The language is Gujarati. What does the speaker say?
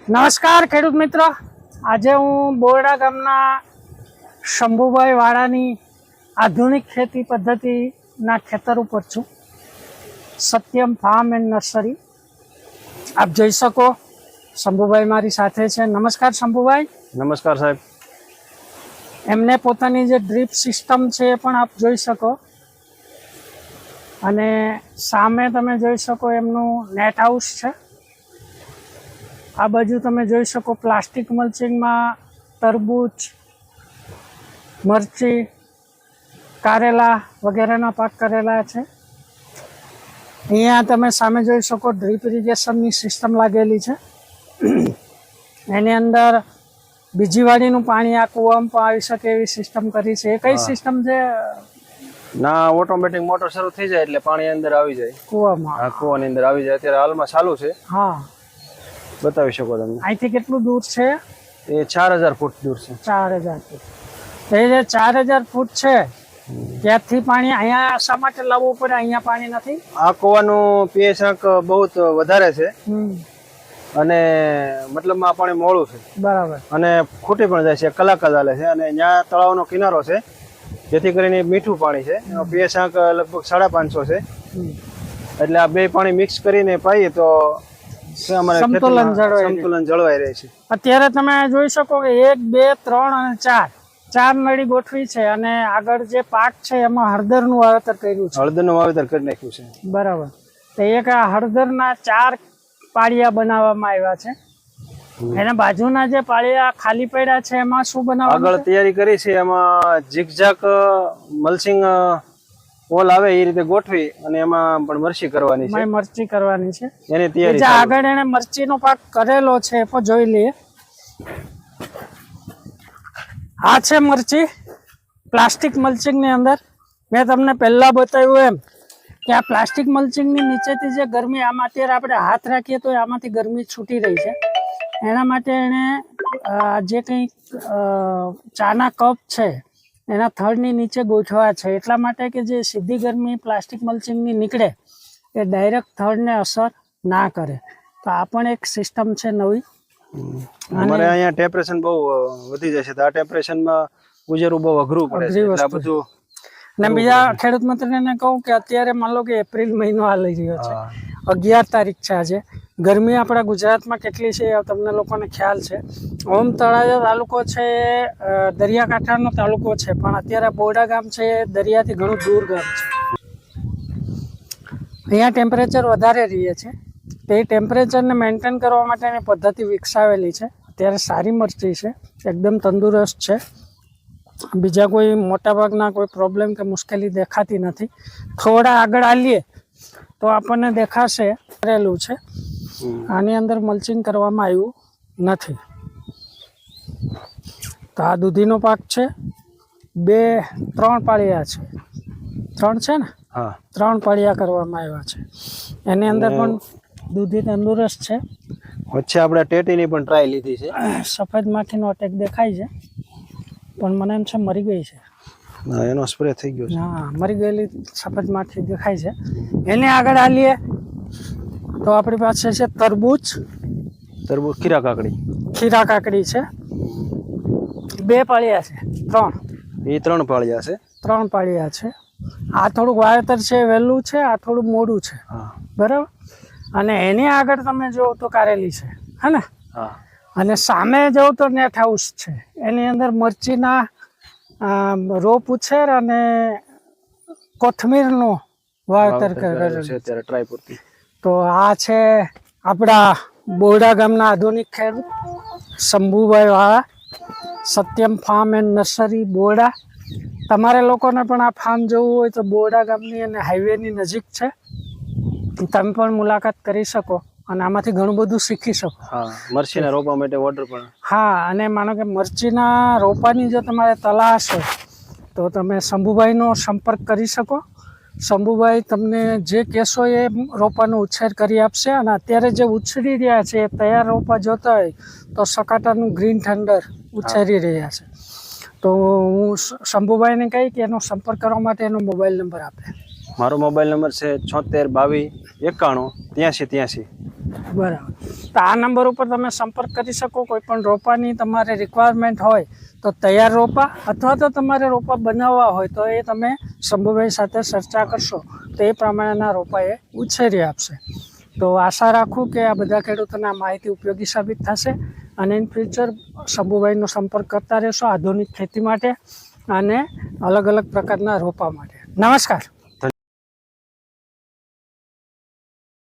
નમસ્કાર ખેડૂત મિત્રો, આજે હું બોરડા ગામના શંભુભાઈ વાળાની આધુનિક ખેતી પદ્ધતિના ખેતર ઉપર છું. સત્યમ ફાર્મ એન્ડ નર્સરી આપ જોઈ શકો. શંભુભાઈ મારી સાથે છે. નમસ્કાર શંભુભાઈ. નમસ્કાર સાહેબ. એમને પોતાની જે ડ્રીપ સિસ્ટમ છે એ પણ આપ જોઈ શકો, અને સામે તમે જોઈ શકો એમનું નેટ હાઉસ છે. આ બાજુ તમે જોઈ શકો પ્લાસ્ટિક મલ્ચિંગમાં તરબૂચ, મરચી, કારેલા વગેરેના પાક કરેલા છે. અહીંયા તમે સામે જોઈ શકો ડ્રીપ ઇરિગેશનની સિસ્ટમ લાગેલી છે. એની અંદર બીજી વાડીનું પાણી આ કૂવામાં પણ આવી શકે એવી સિસ્ટમ કરી છે. એ કઈ સિસ્ટમ છે? ના, ઓટોમેટિક મોટર શરૂ થઈ જાય એટલે પાણી અંદર આવી જાય કૂવામાં. હા, કૂવાની અંદર આવી જાય. અત્યારે હાલમાં ચાલુ છે. હા, બતાવી શકો તમે. અહીંથી કેટલું દૂર છે? એ 4000 ફૂટ દૂર છે. 4000 ફૂટ. એ જે 4000 ફૂટ છે ત્યાંથી પાણી અહીંયા શા માટે લાવવું પડે? અહીંયા પાણી નથી. આ કૂવાનું પીએચ આંક બહુ વધારે છે અને મતલબમાં આ પાણી મોળું છે. બરાબર. અને ખૂટી પણ જાય છે, કલાક જ હાલે છે. અને ત્યાં તળાવનો કિનારો છે, જેથી કરીને મીઠું પાણી છે. એનો પીએચ આંક લગભગ 550 છે. એટલે આ બે પાણી મિક્સ કરીને પાઈએ તો સંતુલન જળવાઈ રહે છે. અત્યારે તમે જોઈ શકો કે 1, 2, 3 અને 4 નળી ગોઠવી છે, અને આગળ જે પાક છે એમાં હળદરનું વાવેતર કર્યું છે. હળદરનું વાવેતર કરી નાખ્યું છે. બરાબર. તો એક આ હળદરના 4 પાળિયા બનાવવામાં આવ્યા છે. એના બાજુના જે પાળિયા ખાલી પડ્યા છે એમાં શું બનાવવાનું? આગળ તૈયારી કરી છે, એમાં ઝીગઝાક મલ્ચિંગ પોલ આવે એ રીતે ગોઠવી અને એમાં પણ મરચી કરવાની છે. મરચી કરવાની છે એની તૈયારી. જે આગળ એને મરચીનો પાક કરેલો છે એ પણ જોઈ લઈએ. આ છે મરચી પ્લાસ્ટિક મલ્ચિંગની અંદર. મેં તમને પહેલા બતાવ્યું એમ કે આ પ્લાસ્ટિક મલ્ચિંગની નીચેથી જે ગરમી, આમાં અત્યારે આપણે હાથ રાખીએ તો આમાંથી ગરમી છૂટી રહી છે. એના માટે એણે જે કંઈ ચાના કપ છે એના થડની નીચે ગોઠવા છે, એટલા માટે કે જે સીધી ગરમી પ્લાસ્ટિક મલ્ચિંગની નીકળે એ ડાયરેક્ટ થડને અસર ના કરે. તો આ પણ એક સિસ્ટમ છે નવી. અમારે અહીંયા ટેમ્પરેચર બહુ વધી જાય છે, તો આ ટેમ્પરેચરમાં ગુજરવું બહુ અઘરું પડે છે. એટલે બધું. ને બીજા ખેડૂત મિત્રોને કહું કે અત્યારે માન લો કે એપ્રિલ મહિનો હાલી રહ્યો છે, 11 તારીખ છે આજે. ગરમી આપણા ગુજરાતમાં કેટલી છે એ તમને લોકોને ખ્યાલ છે. ઓમ તળાજા તાલુકો છે એ દરિયાકાંઠાનો તાલુકો છે, પણ અત્યારે બોરડા ગામ છે એ દરિયાથી ઘણું દૂર ગામ છે. અહીંયા ટેમ્પરેચર વધારે રહે છે. તે ટેમ્પરેચરને મેન્ટેન કરવા માટેની પદ્ધતિ વિકસાવેલી છે. અત્યારે સારી મરચી છે, એકદમ તંદુરસ્ત છે. બીજા કોઈ મોટાભાગના કોઈ પ્રોબ્લેમ કે મુશ્કેલી દેખાતી નથી. થોડા આગળ આવીએ તો આપણને દેખાશે કરેલું છે. આની અંદર મલ્ચિંગ કરવામાં આવ્યું નથી. તો આ દૂધીનો પાક છે. 2, 3 પાળિયા છે. 3 છે ને? હા, 3 પાળિયા કરવામાં આવ્યા છે. એની અંદર પણ દૂધી તંદુરસ્ત છે. વચ્ચે આપણે ટેટીની પણ ટ્રાય લીધી છે. સફેદ માખીનો અટેક દેખાય છે, પણ મને એમ છે મરી ગઈ છે. એનો સ્પ્રે થઈ ગયો છે. હા, મરી ગયેલી સફેદ માખી દેખાય છે. એને આગળ આલીએ તો આપણી પાસે છે તરબૂચ, ખીરા કાકડી. ખીરા કાકડી છે. 2 પાળિયા છે. 3. એ 3 પાળિયા છે. 3 પાળિયા છે. આ થોડુંક વાવેતર છે વહેલું છે, આ થોડું મોડું છે. બરાબર. અને એની આગળ તમે જુઓ તો કારેલી છે, હે ને? અને સામે જાઓ તો નેટ હાઉસ છે. એની અંદર મરચીના રોપ ઉછેર અને કોથમીરનું વાવેતર કરેલું છે અત્યારે ટ્રાય પૂરતી. તો આ છે આપણા બોરડા ગામના આધુનિક ખેડૂત શંભુભાઈ વાળા, Satyam farm and nursery Borda. તમારે લોકોને પણ આ ફાર્મ જોવું હોય તો બોરડા ગામની અને હાઈવેની નજીક છે. તમે પણ મુલાકાત કરી શકો અને આમાંથી ઘણું બધું શીખી શકો. મરચીના રોપા માટે ઓર્ડર પણ. હા, અને માનો કે મરચીના રોપાની જો તમારે તલાશ હોય તો તમે શંભુભાઈનો સંપર્ક કરી શકો. શંભુભાઈ તમને જે કહેશો એ રોપાનો ઉછેર કરી આપશે. અને અત્યારે જે ઉછરી રહ્યા છે એ તૈયાર રોપા જોતા હોય તો સકાટાનું ગ્રીન થંડર ઉછેરી રહ્યા છે. તો હું શંભુભાઈને કહી કે એનો સંપર્ક કરવા માટે એનો મોબાઈલ નંબર આપે. મારો મોબાઈલ નંબર છે 76 22 91 83 બરાબર. તો આ નંબર ઉપર તમે સંપર્ક કરી શકો. કોઈ પણ રોપાની તમારે રિક્વાયરમેન્ટ હોય તો તૈયાર રોપા અથવા તો તમારે રોપા બનાવવા હોય તો એ તમે શંભુભાઈ સાથે ચર્ચા કરશો તો એ પ્રમાણેના રોપા એ ઉછેરી આપશે. તો આશા રાખું કે આ બધા ખેડૂતોને આ માહિતી ઉપયોગી સાબિત થશે અને ઇન ફ્યુચર શંભુભાઈનો સંપર્ક કરતા રહેશો આધુનિક ખેતી માટે અને અલગ અલગ પ્રકારના રોપા માટે. નમસ્કાર.